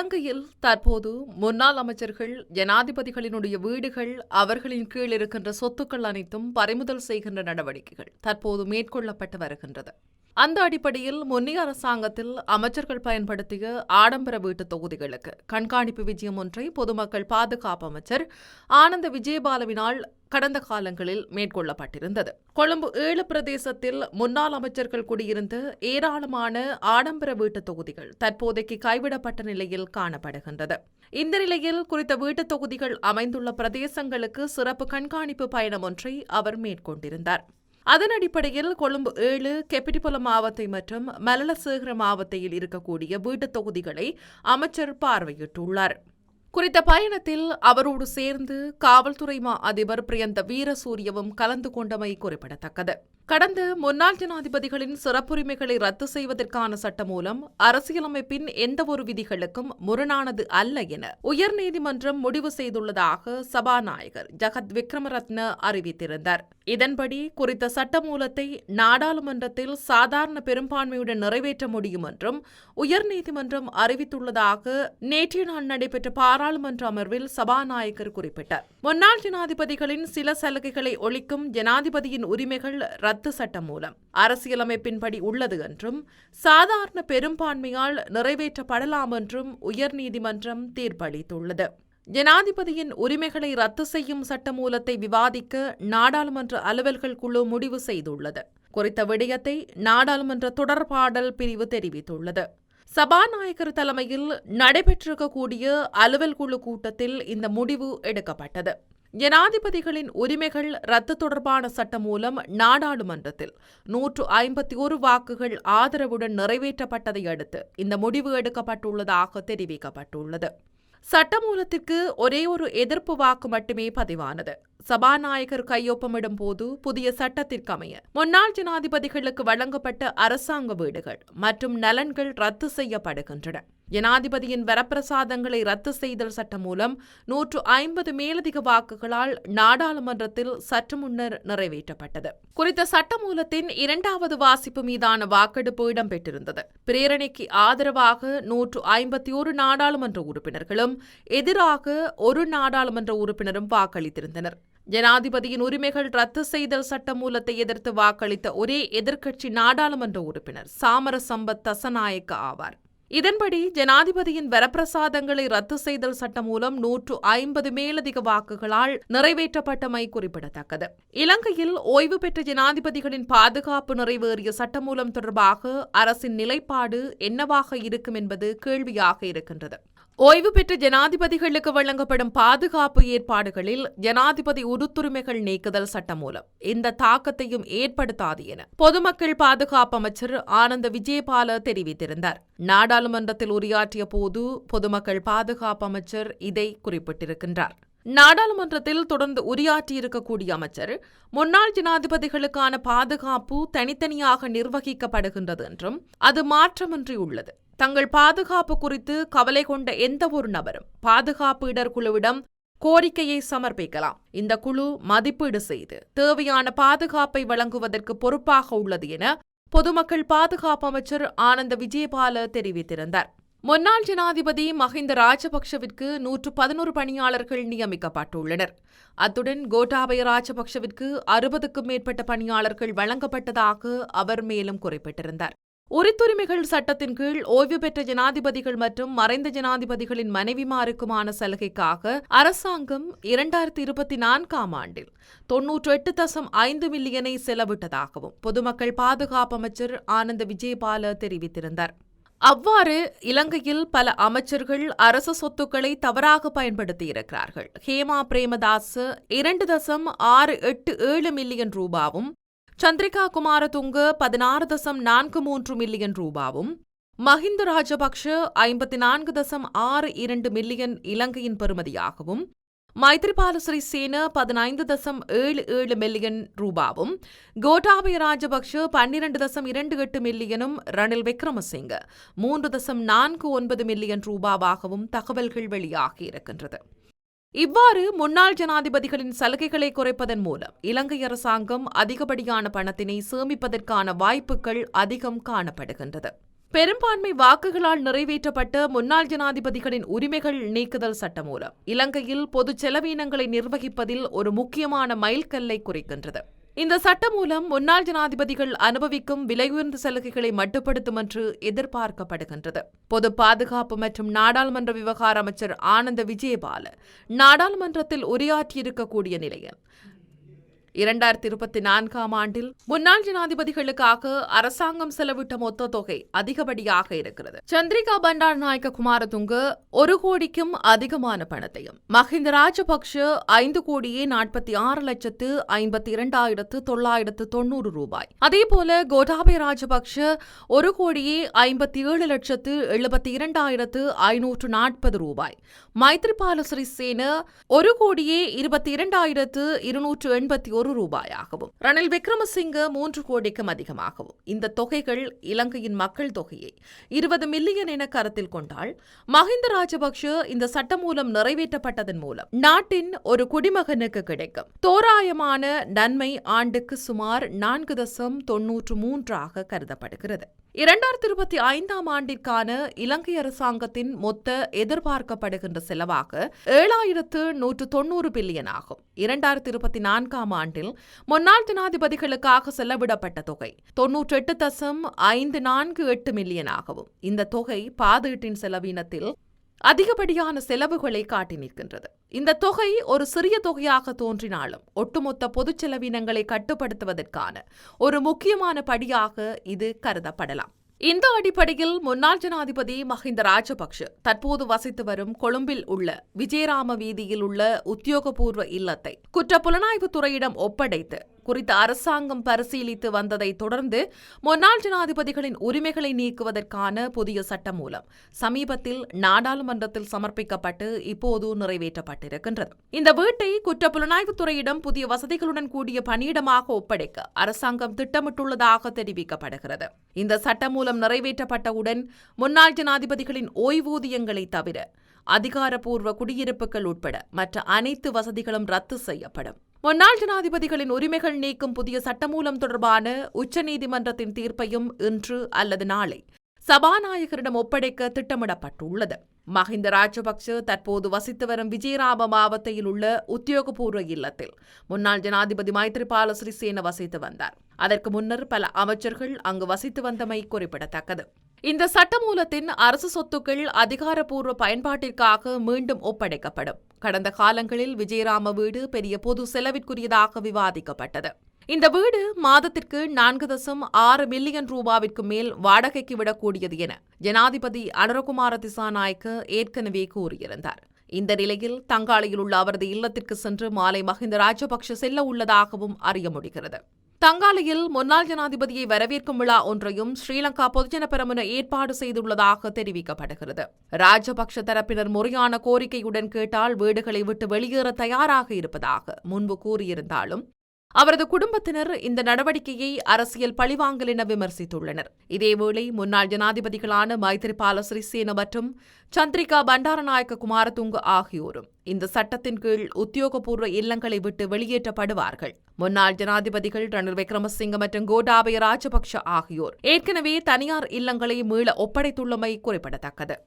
இலங்கையில் தற்போது முன்னாள் அமைச்சர்கள், ஜனாதிபதிகளினுடைய வீடுகள், அவர்களின் கீழ் இருக்கின்ற சொத்துக்கள் அனைத்தும் பறிமுதல் செய்கின்ற நடவடிக்கைகள் தற்போது மேற்கொள்ளப்பட்டு வருகின்றது. அந்த அடிப்படையில் முன்னைய அரசாங்கத்தில் அமைச்சர்கள் பயன்படுத்திய ஆடம்பர வீட்டு தொகுதிகளுக்கு கண்காணிப்பு விஜயம் ஒன்றை பொதுமக்கள் பாதுகாப்பு அமைச்சர் ஆனந்த விஜயபாலவினால் கடந்த காலங்களில் மேற்கொள்ளப்பட்டிருந்தது. கொழும்பு 7 பிரதேசத்தில் முன்னாள் அமைச்சர்கள் குடியிருந்த ஏராளமான ஆடம்பர வீட்டு தொகுதிகள் தற்போதைக்கு கைவிடப்பட்ட நிலையில் காணப்படுகின்றது. இந்த நிலையில் குறித்த வீட்டு தொகுதிகள் அமைந்துள்ள பிரதேசங்களுக்கு சிறப்பு கண்காணிப்பு பயணம் ஒன்றை அவர் மேற்கொண்டிருந்தார். அதன் அடிப்படையில் கொழும்பு 7, கெப்பிட்டிபுலம் மாவத்தை மற்றும் மலலசேகர மாவட்டத்தில் இருக்கக்கூடிய வீட்டுத் தொகுதிகளை அமைச்சர் பார்வையிட்டுள்ளார். குறித்த பயணத்தில் அவரோடு சேர்ந்து காவல்துறை மா அதிபர் பிரியந்த வீரசூரியவும் கலந்து கொண்டமை குறிப்பிடத்தக்கது. கடந்த முன்னாள் ஜனாதிபதிகளின் சிறப்புரிமைகளை ரத்து செய்வதற்கான சட்டமூலம் அரசியலமைப்பின் எந்தவொரு விதிகளுக்கும் முரணானது அல்ல என உயர்நீதிமன்றம் முடிவு செய்துள்ளதாக சபாநாயகர் ஜகத் விக்ரமரத்ன அறிவித்திருந்தார். இதன்படி குறித்த சட்டமூலத்தை நாடாளுமன்றத்தில் சாதாரண பெரும்பான்மையுடன் நிறைவேற்ற முடியும் என்றும் உயர்நீதிமன்றம் அறிவித்துள்ளதாக நேற்றைய நாள் நடைபெற்ற பாராளுமன்ற அமர்வில் சபாநாயகர் குறிப்பிட்டார். முன்னாள் ஜனாதிபதிகளின் சில சலுகைகளை ஒழிக்கும் ஜனாதிபதியின் உரிமைகள் ரத்து சட்டம் மூலம் அரசியலமைப்பின்படி உள்ளது என்றும் சாதாரண பெரும்பான்மையால் நிறைவேற்றப்படலாம் என்றும் உயர்நீதிமன்றம் தீர்ப்பளித்துள்ளது. ஜனாதிபதியின் உரிமைகளை ரத்து செய்யும் சட்டமூலத்தை விவாதிக்க நாடாளுமன்ற அலுவல்கள் குழு முடிவு செய்துள்ளது. குறித்த விடயத்தை நாடாளுமன்ற தொடர்பாடல் பிரிவு தெரிவித்துள்ளது. சபாநாயகர் தலைமையில் நடைபெற்றிருக்கக்கூடிய அலுவல் குழு கூட்டத்தில் இந்த முடிவு எடுக்கப்பட்டது. ஜனாதிபதிகளின் உரிமைகள் ரத்து தொடர்பான சட்டம் மூலம் நாடாளுமன்றத்தில் 151 வாக்குகள் ஆதரவுடன் நிறைவேற்றப்பட்டதை அடுத்து இந்த முடிவு எடுக்கப்பட்டுள்ளதாக தெரிவிக்கப்பட்டுள்ளது. சட்டமூலத்திற்கு ஒரே ஒரு எதிர்ப்பு வாக்கு மட்டுமே பதிவானது. சபாநாயகர் கையொப்பமிடும் போது புதிய சட்டத்திற்கமைய முன்னாள் ஜனாதிபதிகளுக்கு வழங்கப்பட்ட அரசாங்க வீடுகள் மற்றும் நலன்கள் ரத்து செய்யப்படுகின்றன. ஜனாதிபதியின் வரப்பிரசாதங்களை ரத்து செய்தல் சட்டம் மூலம் 150 மேலதிக வாக்குகளால் நாடாளுமன்றத்தில் சற்று முன்னர் நிறைவேற்றப்பட்டது. குறித்த சட்டமூலத்தின் 2வது வாசிப்பு மீதான வாக்கெடுப்பு இடம்பெற்றிருந்தது. பிரேரணைக்கு ஆதரவாக 151 நாடாளுமன்ற உறுப்பினர்களும் எதிராக ஒரு நாடாளுமன்ற உறுப்பினரும் வாக்களித்திருந்தனர். ஜனாதிபதியின் உரிமைகள் ரத்து செய்தல் சட்டமூலத்தை எதிர்த்து வாக்களித்த ஒரே எதிர்க்கட்சி நாடாளுமன்ற உறுப்பினர் சாமர சம்பத் தசநாயக்க ஆவார். இதன்படி ஜனாதிபதியின் வரப்பிரசாதங்களை ரத்து செய்தல் சட்டம் மூலம் 150 மேலதிக வாக்குகளால் நிறைவேற்றப்பட்டமை குறிப்பிடத்தக்கது. இலங்கையில் ஓய்வு பெற்ற ஜனாதிபதிகளின் பாதுகாப்பு நிறைவேறிய சட்டமூலம் தொடர்பாக அரசின் நிலைப்பாடு என்னவாக இருக்கும் என்பது கேள்வியாக இருக்கின்றது. ஓய்வு பெற்ற ஜனாதிபதிகளுக்கு வழங்கப்படும் பாதுகாப்பு ஏற்பாடுகளில் ஜனாதிபதி உறுத்துரிமைகள் நீக்குதல் சட்டம் மூலம் எந்த தாக்கத்தையும் ஏற்படுத்தாது என பொதுமக்கள் பாதுகாப்பு அமைச்சர் ஆனந்த விஜயபால தெரிவித்திருந்தார். நாடாளுமன்றத்தில் உரையாற்றிய போது பொதுமக்கள் பாதுகாப்பு அமைச்சர் இதை குறிப்பிட்டிருக்கின்றார். நாடாளுமன்றத்தில் தொடர்ந்து உரையாற்றியிருக்கக்கூடிய அமைச்சர் முன்னாள் ஜனாதிபதிகளுக்கான பாதுகாப்பு தனித்தனியாக நிர்வகிக்கப்படுகின்றது என்றும் அது மாற்றமின்றி உள்ளது. தங்கள் பாதுகாப்பு குறித்து கவலை கொண்ட எந்த ஒரு நபரும் பாதுகாப்பு இடர்குழுவிடம் கோரிக்கையை சமர்ப்பிக்கலாம். இந்த குழு மதிப்பீடு செய்து தேவையான பாதுகாப்பை வழங்குவதற்கு பொறுப்பாக உள்ளது என பொதுமக்கள் பாதுகாப்பு அமைச்சர் ஆனந்த விஜயபால தெரிவித்திருந்தார். முன்னாள் ஜனாதிபதி மஹிந்த ராஜபக்ஷவிற்கு 111 பணியாளர்கள் நியமிக்கப்பட்டுள்ளனர். அத்துடன் கோட்டாபய ராஜபக்ஷவிற்கு 60க்கும் மேற்பட்ட பணியாளர்கள் வழங்கப்பட்டதாக அவர் மேலும் குறிப்பிட்டிருந்தார். உரித்துரிமைகள் சட்டத்தின் கீழ் ஓய்வு பெற்ற ஜனாதிபதிகள் மற்றும் மறைந்த ஜனாதிபதிகளின் மனைவிமாருக்குமான சலுகைக்காக அரசாங்கம் 2024ஆம் ஆண்டில் 98.5 மில்லியனை செலவிட்டதாகவும் பொதுமக்கள் பாதுகாப்பு அமைச்சர் ஆனந்த விஜயபால தெரிவித்திருந்தார். அவ்வாறு இலங்கையில் பல அமைச்சர்கள் அரசு சொத்துக்களை தவறாக பயன்படுத்தியிருக்கிறார்கள். ஹேமா பிரேமதாச 2.687 மில்லியன் ரூபாவும், சந்திரிகா குமாரதுங்க 16.43 மில்லியன் ரூபாவும், மஹிந்த ராஜபக்ஷ 54.62 மில்லியன் இலங்கையின் பெறுமதியாகவும், மைத்ரிபால சிறிசேன 15.77 மில்லியன் ரூபாவும், கோட்டாபய ராஜபக்ஷ 12.28 மில்லியனும், ரணில் விக்ரமசிங்க 3.49 மில்லியன் ரூபாவாகவும் தகவல்கள் வெளியாகியிருக்கின்றது. இவ்வாறு முன்னாள் ஜனாதிபதிகளின் சலுகைகளை குறைப்பதன் மூலம் இலங்கை அரசாங்கம் அதிகப்படியான பணத்தினை சேமிப்பதற்கான வாய்ப்புகள் அதிகம் காணப்படுகின்றது. பெரும்பான்மை வாக்குகளால் நிறைவேற்றப்பட்ட முன்னாள் ஜனாதிபதிகளின் உரிமைகள் நீக்குதல் சட்டமூலம் இலங்கையில் பொது செலவீனங்களை நிர்வகிப்பதில் ஒரு முக்கியமான மைல்கல்லை குறிக்கின்றது. இந்த சட்டமூலம் முன்னாள் ஜனாதிபதிகள் அனுபவிக்கும் விலையுயர்ந்த சலுகைகளை மட்டுப்படுத்தும் என்று எதிர்பார்க்கப்படுகின்றது. பொது பாதுகாப்பு மற்றும் நாடாளுமன்ற விவகார அமைச்சர் ஆனந்த விஜயபால நாடாளுமன்றத்தில் உரையாற்றியிருக்கக்கூடிய நிலையில் 2024ஆம் ஆண்டில் முன்னாள் ஜனாதிபதிகளுக்காக அரசாங்கம் செலவிட்ட மொத்த தொகை அதிகப்படியாக இருக்கிறது. சந்திரிகா பண்டாரநாயக்க குமாரதுங்க 1 கோடிக்கும் அதிகமான பணத்தையும், மஹிந்த ராஜபக்ஷ 5,52,52,990 ரூபாய், அதேபோல கோட்டாபய ராஜபக்ஷ 1,57,72,540 ரூபாய், மைத்ரிபால சிறிசேன 1,22,281 ரூபாயாகவும், ரணில் விக்ரமசிங்க 3 கோடிக்கும் அதிகமாகவும், இந்த தொகைகள் இலங்கையின் மக்கள் தொகையை 20 மில்லியன் என கருத்தில் கொண்டால், மஹிந்த ராஜபக்ஷ இந்த சட்டமூலம் நிறைவேற்றப்பட்டதன் மூலம் நாட்டின் ஒரு குடிமகனுக்கு கிடைக்கும் தோராயமான நன்மை ஆண்டுக்கு சுமார் 4.93 கருதப்படுகிறது. 2025ஆம் ஆண்டிற்கான இலங்கை அரசாங்கத்தின் மொத்த எதிர்பார்க்கப்படுகின்ற செலவாக 7,190 பில்லியன் ஆகும். 2024ஆம் ஆண்டில் முன்னாள் ஜனாதிபதிகளுக்காக செலவிடப்பட்ட தொகை 98.548 மில்லியன் ஆகவும், இந்த தொகை பாதீட்டின் செலவினத்தில் அதிகப்படியான செலவுகளை காட்டி நிற்கின்றது. இந்த தொகை ஒரு சிறிய தொகையாக தோன்றினாலும் ஒட்டுமொத்த பொது செலவினங்களை கட்டுப்படுத்துவதற்கான ஒரு முக்கியமான படியாக இது கருதப்படலாம். இந்த அடிப்படையில் முன்னாள் ஜனாதிபதி மஹிந்த ராஜபக்ஷ தற்போது வசித்து வரும் கொழும்பில் உள்ள விஜயராம வீதியில் உள்ள உத்தியோகபூர்வ இல்லத்தை குற்றப்புலனாய்வு துறையிடம் ஒப்படைத்து குறித்த அரசாங்கம் பரிசீலித்து வந்ததை தொடர்ந்து முன்னாள் ஜனாதிபதிகளின் உரிமைகளை நீக்குவதற்கான புதிய சட்டமூலம் சமீபத்தில் நாடாளுமன்றத்தில் சமர்ப்பிக்கப்பட்டு இப்போது நிறைவேற்றப்பட்டிருக்கின்றது. இந்த வீட்டை குற்றப்புலனாய்வு துறையிடம் புதிய வசதிகளுடன் கூடிய பணியிடமாக ஒப்படைக்க அரசாங்கம் திட்டமிட்டுள்ளதாக தெரிவிக்கப்படுகிறது. இந்த சட்டமூலம் நிறைவேற்றப்பட்டவுடன் முன்னாள் ஜனாதிபதிகளின் ஓய்வூதியங்களை தவிர அதிகாரப்பூர்வ குடியிருப்புகள் உட்பட மற்ற அனைத்து வசதிகளும் ரத்து செய்யப்படும். முன்னாள் ஜனாதிபதிகளின் உரிமைகள் நீக்கும் புதிய சட்டமூலம் தொடர்பான உச்சநீதிமன்றத்தின் தீர்ப்பையும் இன்று அல்லது நாளை சபாநாயகரிடம் ஒப்படைக்க திட்டமிடப்பட்டுள்ளது. மஹிந்த ராஜபக்ஷ தற்போது வசித்து வரும் விஜயராம மாவட்டத்தில் உள்ள உத்தியோகபூர்வ இல்லத்தில் முன்னாள் ஜனாதிபதி மைத்ரிபால சிறிசேன வசித்து வந்தார். அதற்கு முன்னர் பல அமைச்சர்கள் அங்கு வசித்து வந்தமை குறிப்பிடத்தக்கது. இந்த சட்டமூலத்தின் அரசு சொத்துக்கள் அதிகாரப்பூர்வ பயன்பாட்டிற்காக மீண்டும் ஒப்படைக்கப்படும். கடந்த காலங்களில் விஜயராம வீடு பெரிய பொது செலவிற்குரியதாக விவாதிக்கப்பட்டது. இந்த வீடு மாதத்திற்கு 4.6 மில்லியன் ரூபாவிற்கு மேல் வாடகைக்கு விடக்கூடியது என ஜனாதிபதி அனுரகுமார திசாநாயக்க ஏற்கனவே கூறியிருந்தார். இந்த நிலையில் தங்காலையில் உள்ள அவரது இல்லத்திற்கு சென்று மாலை மஹிந்த ராஜபக்ஷ செல்ல உள்ளதாகவும் அறிய முடிகிறது. தங்காலையில் முன்னாள் ஜனாதிபதியை வரவேற்கும் விழா ஒன்றையும் ஸ்ரீலங்கா பொதுஜன பெரமுன ஏற்பாடு செய்துள்ளதாக தெரிவிக்கப்படுகிறது. ராஜபக்ஷ தரப்பினர் முறையான கோரிக்கையுடன் கேட்டால் வீடுகளை விட்டு வெளியேற தயாராக இருப்பதாக முன்பு கூறியிருந்தாலும் அவரது குடும்பத்தினர் இந்த நடவடிக்கையை அரசியல் பழிவாங்கல் என விமர்சித்துள்ளனர். இதேவேளை முன்னாள் ஜனாதிபதிகளான மைத்ரிபால சிறிசேன மற்றும் சந்திரிகா பண்டாரநாயக்க குமாரதுங்க ஆகியோரும் இந்த சட்டத்தின் கீழ் உத்தியோகபூர்வ இல்லங்களை விட்டு வெளியேற்றப்படுவார்கள். முன்னாள் ஜனாதிபதிகள் ரணில் விக்ரமசிங்க மற்றும் கோட்டாபய ராஜபக்ஷ ஆகியோர் ஏற்கனவே தனியார் இல்லங்களை மீள ஒப்படைத்துள்ளமை குறிப்பிடத்தக்கது.